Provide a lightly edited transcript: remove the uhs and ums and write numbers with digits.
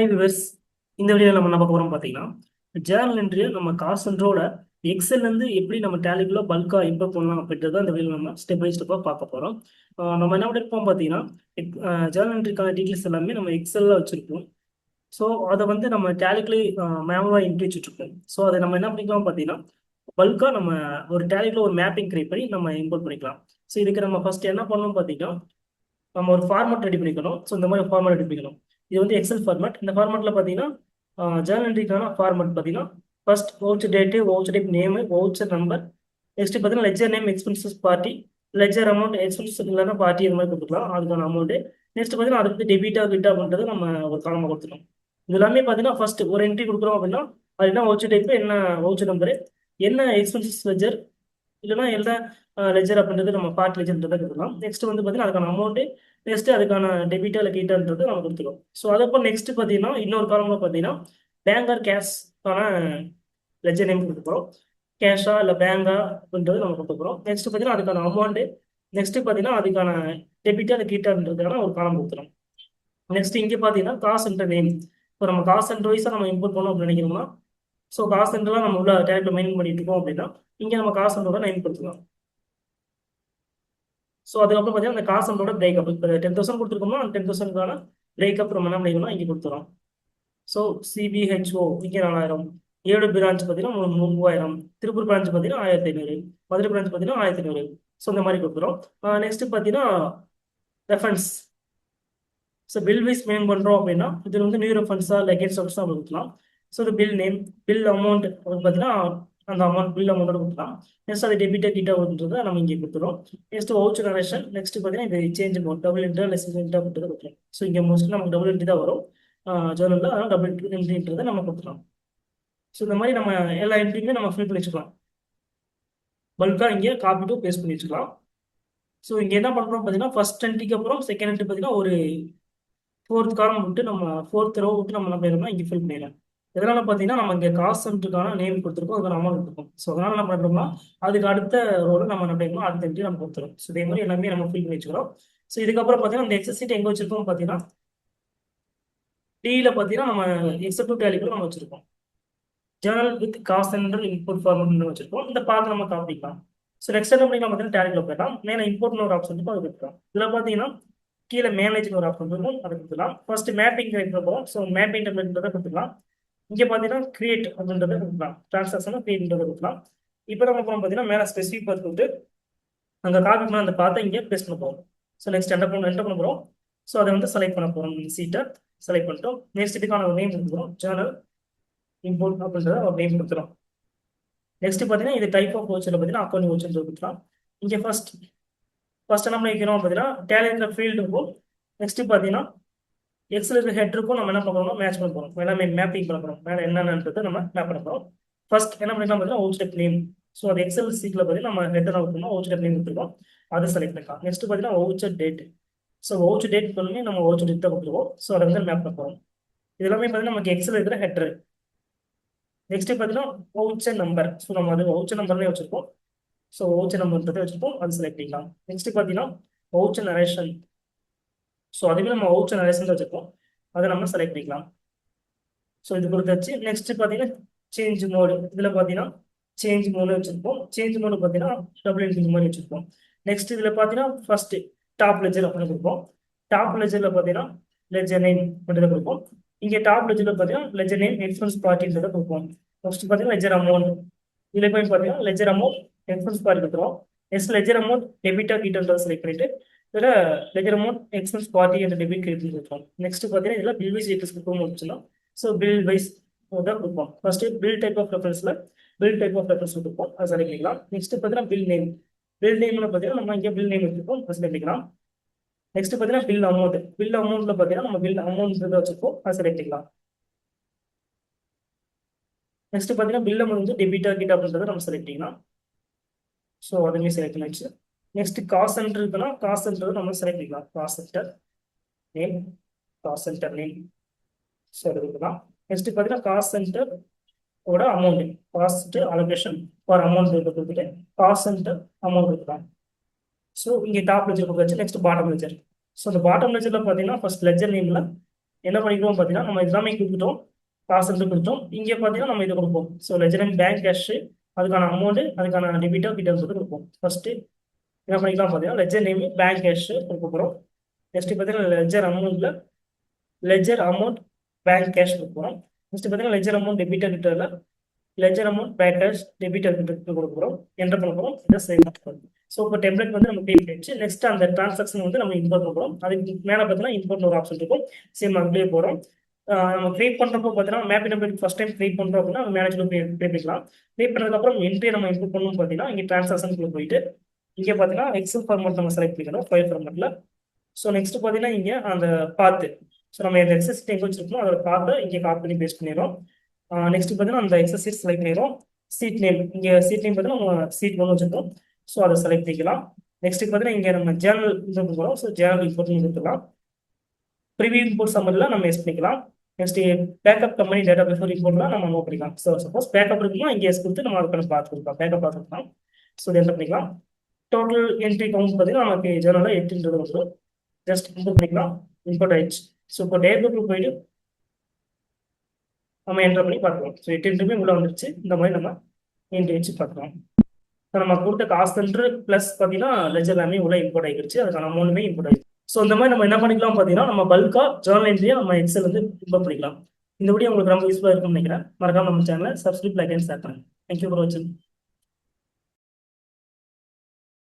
Hi viewers. இந்த வீடியோவில் நம்ம என்ன பார்க்க போகிறோம் பார்த்தீங்கன்னா, ஜேர்னல் என்ட்ரியை நம்ம காசன்ட்ரோட எக்ஸல்லேருந்து எப்படி நம்ம டேலிக்குள்ள பல்காக இம்ப்ரூவ் பண்ணலாம் அப்படின்றத இந்த வீடியோ நம்ம ஸ்டெப் பை ஸ்டெப்பாக பார்க்க போகிறோம். நம்ம என்ன பண்ணிருப்போம் பார்த்தீங்கன்னா, ஜேர்னல் என்ட்ரிக்கான டீட்டெயில்ஸ் எல்லாமே நம்ம எக்ஸலில் வச்சுருப்போம். ஸோ அதை வந்து நம்ம டேலிக்குள்ளே மேனுவலாக என்ட்ரி வச்சுட்ருப்போம். ஸோ அதை நம்ம என்ன பண்ணிக்கலாம் பார்த்தீங்கன்னா, பல்காக நம்ம ஒரு டேலிக்குள்ள ஒரு மேப்பிங் கிரியேட் பண்ணி நம்ம இம்போர்ட் பண்ணிக்கலாம். ஸோ இதுக்கு நம்ம ஃபர்ஸ்ட் என்ன பண்ணணும் பார்த்தீங்கன்னா, நம்ம ஒரு ஃபார்மேட் ரெடி பண்ணிக்கணும். ஸோ இந்த மாதிரி ஃபார்மேட் ரெடி பண்ணிக்கணும். இது வந்து எக்ஸல் ஃபார்மேட். இந்த ஃபார்மேட்டில் பார்த்தீங்கன்னா ஜேர்னல் என்ட்ரிக்கான ஃபார்மேட் பார்த்தீங்கன்னா first voucher date, voucher type name, voucher number. Next பார்த்தீங்கன்னா ledger name, expenses party, ledger amount, expenses இல்லைன்னா பார்ட்டி இந்த மாதிரி கொடுத்துக்கலாம் அதுக்கான அமௌண்ட்டு. நெக்ஸ்ட் பார்த்தீங்கன்னா அதுக்கு டெபிட்டா கிட்டா அப்படின்றது நம்ம ஒரு காலமாக கொடுத்துக்கணும். இது எல்லாமே பார்த்தீங்கன்னா ஃபர்ஸ்ட் ஒரு என்ட்ரி கொடுக்குறோம் அப்படின்னா அது என்ன வவுச்சர் டைப், என்ன வவுச்சர் நம்பரு, என்ன எக்ஸ்பென்சஸ் லெஜர் இல்லைன்னா என்ன லெஜர் அப்படின்றது நம்ம பார்ட் லெஜர்ன்றதை கொடுக்கலாம். நெக்ஸ்ட் வந்து பார்த்தீங்கன்னா அதுக்கான அமௌண்ட்டு, நெக்ஸ்ட் அதுக்கான டெபிட்டா இல்லை கீட்டான்றது நம்ம கொடுத்துருக்கோம். ஸோ அதப்போ நெக்ஸ்ட் பார்த்தீங்கன்னா இன்னொரு காலமாக பார்த்தீங்கன்னா பேங்க் ஆர் கேஷ்க்கான லெஜர் நேம் கொடுத்துக்கிறோம். கேஷா இல்லை பேங்கா அப்படின்றது நம்ம கொடுத்துக்கிறோம். நெக்ஸ்ட் பார்த்தீங்கன்னா அதுக்கான அமௌண்ட்டு, நெக்ஸ்ட் பார்த்தீங்கன்னா அதுக்கான டெபிட்டா இல்லை கீட்டான்றதுக்கான ஒரு காலம் கொடுத்துரும். நெக்ஸ்ட் இங்கே பார்த்தீங்கன்னா காசு என்ற நேம். இப்போ நம்ம காசு என்ற வைஸாக நம்ம இம்போர்ட் பண்ணோம் அப்படின்னு நினைக்கிறோம்னா, ஸோ காசு என்றெல்லாம் நம்ம உள்ள டேரக்ட்ல மெயின் பண்ணிட்டு இருக்கோம் அப்படின்னா இங்கே நம்ம காசு என்றோட நேம் கொடுத்துக்கலாம். ஸோ அதுக்கப்புறம் பார்த்தீங்கன்னா அந்த காசனோட பிரேக்கப் இப்போ 10,000 கொடுத்துருக்கோம்னா அந்த 10,000க்கான பிரேக்கப் நம்ம என்ன பண்ணிக்கணும்னா இங்கே கொடுத்துறோம். ஸோ சிபிஹெச்ஓ இங்கே 4,000, ஏழு பிரான்ச் பார்த்தீங்கன்னா 3,000, திருப்பூர் பிரான்ச் பார்த்தீங்கன்னா 1,500, மதுரை பிரான்ச் பார்த்தீங்கன்னா 1,500. ஸோ இந்த மாதிரி கொடுத்துரும். நெக்ஸ்ட் பார்த்தீங்கன்னா reference. So bill wise main பண்ணுறோம் அப்படின்னா இதில் வந்து நியூ ரெஃபரன்ஸாக இல்லை அகேன்ஸ்ட் ரெஃபரன்ஸாக கொடுக்கலாம். ஸோ இது பில் நேம், பில் அமௌண்ட் அப்படின்னு பார்த்தீங்கன்னா அந்த அமௌண்ட் பில் அமௌண்ட் கொடுக்கலாம். நெக்ஸ்ட் அது டெபிட்டா கிட்ட வருன்றதை நம்ம இங்கே கொடுத்துரும். Next voucher narration. நெக்ஸ்ட் பார்த்தீங்கன்னா இது change amount double entry less entry அப்படின்றத கொடுக்கலாம். ஸோ இங்கே மோஸ்ட்லி நமக்கு டபுள் என்ட்ரி தான் வரும் ஜேர்னலில், அதனால் டபுள் என்ட்ரின்றதை நம்ம கொடுத்துக்கலாம். ஸோ இந்த மாதிரி நம்ம எல்லா என்ட்ரியுமே நம்ம ஃபில் பண்ணி வச்சுக்கலாம். பல்காக இங்கே காப்பி டு பேஸ்ட் பண்ணி வச்சுக்கலாம். ஸோ இங்கே என்ன பண்ணுறோம் பார்த்தீங்கன்னா ஃபர்ஸ்ட் என்ட்ரிக்கு அப்புறம் செகண்ட் என்ட்ரி பார்த்தீங்கன்னா ஒரு ஃபோர்த் காலம் விட்டு நம்ம ஃபோர்த் ரோ விட்டு நம்ம என்ன பண்ணிடணும்னா இங்கே ஃபில் பண்ணிடலாம். இதனால பார்த்தீங்கன்னா நம்ம இங்கே காசன்ட்டுக்கான நேம் கொடுத்துருக்கோம், அதுக்கான அமௌண்ட் கொடுத்துருக்கோம். ஸோ அதனால நம்ம பண்ணுறோம்னா அதுக்கு அடுத்த ரோல நம்ம என்ன பண்ணிடணும் அடுத்த என்ட்ரி நம்ம கொடுத்துரும். ஸோ இதே மாதிரி எல்லாமே நம்ம ஃபில் பண்ணி வச்சுக்கிறோம். ஸோ இதுக்கப்புறம் பார்த்தீங்கன்னா இந்த எக்ஸல் சீட் எங்கே வச்சிருக்கோம் பார்த்தீங்கன்னா டியில் பார்த்தீங்கன்னா நம்ம எக்ஸல் டு டேலிக்குள்ள நம்ம வச்சிருக்கோம். Journal with cost and input format வச்சிருக்கோம். இந்த பார்த்து நம்ம காப்பிக்கலாம். ஸோ நெக்ஸ்ட் என்ன பண்ணிக்கலாம் பார்த்தீங்கன்னா டேலிக்குள்ள போயிடலாம். மேலே இம்போர்ட்னு ஒரு ஆப்ஷன் இருக்கும், அது கொடுக்கலாம். இதில் பார்த்தீங்கன்னா கீழே மேனேஜ்னு ஒரு ஆப்ஷன் இருக்கும், அதை கொடுத்துக்கலாம். ஃபர்ஸ்ட் மேப்பிங் போகிறோம். ஸோ மேப்பிங் டெம்ப்ளேட்ன்றதை கொடுத்துக்கலாம். இங்கே பார்த்தீங்கன்னா கிரியேட் அப்படின்றத கொடுக்கலாம், டிரான்சாக்ஷனை கிரியேட்ன்றதை கொடுக்கலாம். இப்போ நம்ம போகிறோம் பார்த்தீங்கன்னா மேலே ஸ்பெசிஃபிக் பார்த்து கொடுத்து அங்கே காப்பி பண்ண அந்த பார்த்து இங்கே பேஸ்ட் பண்ண போகிறோம். ஸோ நெக்ஸ்ட் என்டர் பண்ண போகிறோம். ஸோ அதை வந்து செலக்ட் பண்ண போகிறோம். சீட்டை செலக்ட் பண்ணிட்டோம். நெக்ஸ்ட் இதுக்கான ஒரு நேம் கொடுக்குறோம், ஜேர்னல் இம்போர்ட் அப்படின்றத ஒரு நேம் கொடுத்துரும். நெக்ஸ்ட் பார்த்தீங்கன்னா இது டைப் ஆஃப் வவுச்சர் பார்த்தீங்கன்னா அக்கௌண்ட் வவுச்சர் கொடுத்துக்கலாம். இங்கே ஃபர்ஸ்ட் என்ன பண்ணிக்கிறோம் பார்த்தீங்கன்னா டேலி இருக்கிற ஃபீல்டு இருக்கும். நெக்ஸ்ட் பார்த்தீங்கன்னா எக்ஸல் இருக்கிற ஹெட் இருக்கும், நம்ம என்ன பண்ணுறோம் மேட்ச் பண்ண போகிறோம், எல்லாமே மேப்பிங் பண்ண போகிறோம். மேலே என்னென்னன்றதை நம்ம மேப் பண்ண போகிறோம். ஃபர்ஸ்ட் என்ன பண்ணிக்கலாம் பார்த்தீங்கன்னா வவுச்சர் நேம். ஸோ அது எக்ஸல் சீட்டில் பார்த்தீங்கன்னா நம்ம ஹெட் என்ன கொடுக்கணும் வவுச்சர் நேம் கொடுத்துருக்கோம், அதை செலக்ட் பண்ணிக்கலாம். நெக்ஸ்ட் பார்த்தீங்கன்னா voucher date. So voucher date பண்ணி நம்ம வவுச்சர் டேட் தான் கொடுத்துருவோம். ஸோ அதை வந்து மேப் பண்ண போகிறோம். இது எல்லாமே பார்த்தீங்கன்னா நமக்கு எக்ஸல் இருக்கிற ஹெட்ரு. நெக்ஸ்ட் பார்த்தீங்கன்னா வவுச்சர் நம்பர். ஸோ நம்ம அது வவுச்சர் நம்பர்லேயே வச்சிருக்கோம். ஸோ வவுச்சர் நம்பர்ன்றதை வச்சிருக்கோம், அது செலக்ட் பண்ணிக்கலாம். நெக்ஸ்ட் பார்த்தீங்கன்னா வவுச்சர் நரேஷன். ஸோ அதுவே நம்ம வவுச்சர் நரேஷன் வச்சிருக்கோம், அதை நம்ம செலக்ட் பண்ணிக்கலாம். ஸோ இது கொடுத்தாச்சு. நெக்ஸ்ட் பார்த்தீங்கன்னா சேஞ்ச் மோடு. இதில் பார்த்தீங்கன்னா சேஞ்ச் மோடு வச்சிருப்போம். சேஞ்ச் மோடு பார்த்தீங்கன்னா டபுள் என்ட்ரி மாதிரி வச்சிருப்போம். நெக்ஸ்ட் இதில் பார்த்தீங்கன்னா ஃபர்ஸ்ட் டாப் லெஜர் அப்படின்னு கொடுப்போம். டாப் லெஜரில் பார்த்தீங்கன்னா லெஜர் நேம் அப்படின்றத கொடுப்போம். இங்கே டாப் லெஜரில் பார்த்தீங்கன்னா லெஜர் நேம் எக்ஸ்பென்ஸ் பார்ட்டின்றதை கொடுப்போம். நெக்ஸ்ட் பார்த்தீங்கன்னா லெஜர் அமௌண்ட். இதில் போய் பார்த்தீங்கன்னா லெஜர் அமௌண்ட் எக்ஸ்பென்ஸ் பார்ட்டி கொடுத்துருவோம். நெக்ஸ்ட் லெஜர் அமௌண்ட் டெபிட்டா கிட்டன்றதை செலக்ட் பண்ணிட்டு இதில் லெஜர் அமௌண்ட் எக்ஸ்பென்ஸ் பார்ட்டி என்ற டெபிட் கிரெடிட் கொடுப்போம். நெக்ஸ்ட் பார்த்தீங்கன்னா இதில் பில் வைஸ் டீட்டெயில்ஸ் கொடுப்போம் முடிச்சுன்னா. ஸோ பில் வைஸ் தான் கொடுப்போம். ஃபர்ஸ்ட் பில் டைப் ஆஃப் ரெஃபரன்ஸில் பில் டைப் ஆஃப் ரெஃபரன்ஸ் கொடுப்போம், அதை செலக்ட் பண்ணிக்கலாம். நெக்ஸ்ட் பார்த்தீங்கன்னா பில் நேம். பில் நேம்ல பார்த்தீங்கன்னா நம்ம இங்கே பில் நேம் வச்சிருக்கோம், அதை செலக்ட் பண்ணிக்கலாம். நெக்ஸ்ட் பார்த்தீங்கன்னா பில் அமௌண்ட். பில் அமௌண்ட்ல பார்த்தீங்கன்னா நம்ம பில் அமௌண்ட் வச்சிருக்கோம், அதை செலக்ட் பண்ணிக்கலாம். நெக்ஸ்ட் பார்த்தீங்கன்னா பில் அமௌண்ட் வந்து டெபிட்டா கிட்ட அப்படின்றத நம்ம செலக்ட் பண்ணிக்கலாம். ஸோ அதுவுமே செலக்ட் பண்ணிச்சு. நெக்ஸ்ட் காஸ்ட் சென்டர் இருக்குன்னா காஸ்ட் சென்டர் நம்ம செலக்ட் பண்ணிக்கலாம். Cost centre name, cost centre name. So எடுத்துக்கலாம். நெக்ஸ்ட் பார்த்தீங்கன்னா காஸ்ட் சென்டர் ஓட amount, cost allocation for amount கொடுத்துட்டு காஸ்ட் சென்டர் அமௌண்ட் கொடுக்கலாம். ஸோ இங்கே டாப் லெஜர் கொடுத்தாச்சு. Next bottom ledger. ஸோ இந்த பாட்டம் லெஜரில் பார்த்தீங்கன்னா ஃபர்ஸ்ட் லெஜர் நேமில் என்ன பண்ணிக்கிறோம் பார்த்தீங்கன்னா நம்ம எல்லாமே கொடுத்துட்டோம், காசு வந்து கொடுத்தோம். இங்கே பார்த்தீங்கன்னா நம்ம இதை கொடுப்போம். So ledger and bank cash, அதுக்கான அமௌண்ட், அதுக்கான டெபிட்டோ டீட்டெயில்ஸ் வந்து கொடுப்போம். ஃபர்ஸ்ட் என்ன பண்ணிக்கலாம் பார்த்தீங்கன்னா லெஜர் நேம் பேங்க் கேஷ் கொடுக்க போகிறோம். நெக்ஸ்ட் பார்த்தீங்கன்னா லெஜர் அமௌண்ட் பேங்க் கேஷ் கொடுக்குறோம். நெக்ஸ்ட் பார்த்தீங்கன்னா லெஜர் அமௌண்ட் டெபிட்டோ டீட்டெயில லெஜர் அமௌண்ட் பேங்க் கேஷ் டெபிட்டோ டீட்டெயில் கொடுக்குறோம். என்டர் பண்ண போகிறோம். இதை சேவ் பண்ணுறோம். ஸோ இப்போ டெம்ப்ளேட் வந்து நம்ம கிரியேட் பண்ணிடுச்சு. நெக்ஸ்ட் அந்த டிரான்சாக்ஷன் வந்து நம்ம இம்போர்ட் பண்ணுறோம். அதுக்கு மேலே பார்த்தீங்கன்னா இம்போர்ட் ஒரு ஆப்ஷன் இருக்கும். சேம் அப்படியே போகிறோம். நம்ம கிரியேட் பண்ணுறப்போ பார்த்தீங்கன்னா map number first time create பண்ணுறோம் அப்படின்னா மேனேஜ்மெண்ட் கிரியேட் பண்ணிக்கலாம். கிரியேட் பண்ணதுக்கப்புறம் என்ட்ரி நம்ம இம்போர்ட் பண்ணணும் பார்த்தீங்கன்னா இங்கே டிரான்சாக்ஷனுக்குள்ள போயிட்டு இங்கே பார்த்தீங்கன்னா எக்ஸல் ஃபார்மேட் நம்ம செலக்ட் பண்ணிக்கணும், ஃபைல் ஃபார்மேட்டில். ஸோ நெக்ஸ்ட் பார்த்தீங்கன்னா இங்கே அந்த பாத்து, ஸோ நம்ம எந்த எக்ஸஸ் எங்கே வச்சிருக்கோம் அதோட பாத்தை இங்கே காப்பி பண்ணி பேஸ்ட் பண்ணிடுறோம். நெக்ஸ்ட் பார்த்தீங்கன்னா அந்த எக்ஸஸ் சீட் செலக்ட் பண்ணிடுறோம். சீட் நேம் இங்கே சீட் நேம் பார்த்தீங்கன்னா நம்ம சீட் ஒன்று வச்சிருக்கோம். ஸோ அதை செலக்ட் பண்ணிக்கலாம். நெக்ஸ்ட் பார்த்தீங்கன்னா இங்கே நம்ம ஜேர்னல் இம்போர்ட் போகிறோம். ஸோ ஜேர்னல் இம்போர்ட் கொடுத்துக்கலாம். ப்ரிவியூ இம்போர்ட் சம்மரில் நம்ம எஸ் பண்ணிக்கலாம். Next backup company data before இம்போர்ட்லாம் நம்ம நோட் பண்ணிக்கலாம். ஸோ சப்போஸ் பேக்கப் இருக்குன்னா இங்கே எஸ் கொடுத்து நம்ம அதுக்கான பார்த்து கொடுக்கலாம், பேக்கப் பார்த்துக்கலாம். ஸோ இதை என்டர் பண்ணிக்கலாம். டோட்டல் என்ட்ரி கவுண்ட் பார்த்தீங்கன்னா நமக்கு ஜேர்னலில் 8 வந்துடும். ஜஸ்ட் இம்போர்ட் பண்ணிக்கலாம். இம்போர்ட் ஆயிடுச்சு. ஸோ இப்போ டேட் புக் போயிட்டு நம்ம என்டர் பண்ணி பார்க்கலாம். ஸோ 8 உள்ள வந்துருச்சு. இந்த மாதிரி நம்ம என்ட்ரி வச்சு பார்க்கலாம். நம்ம கொடுத்த காஸ்ட் சென்டர் பிளஸ் பார்த்தீங்கன்னா லெஜர் எல்லாமே உள்ள இம்போர்ட் ஆகிடுச்சு. அதுக்கான அமௌண்ட்டுமே இம்போர்ட் ஆகிடுச்சு. ஸோ இந்த மாதிரி நம்ம என்ன பண்ணிக்கலாம் பார்த்தீங்கன்னா நம்ம பல்கா ஜேர்னல் என்ட்ரியை நம்ம எக்ஸல் வந்து இம்போர்ட் பண்ணிக்கலாம். இந்த வீடியோ உங்களுக்கு ரொம்ப யூஸ்ஃபுல்லாக இருக்கும்னு நினைக்கிறேன். மறக்காம நம்ம சேனலை சப்ஸ்கிரைப் லைக் அண்ட் ஷேர் பண்ணுங்க. தேங்க்யூ ஃபார் வாட்சிங்.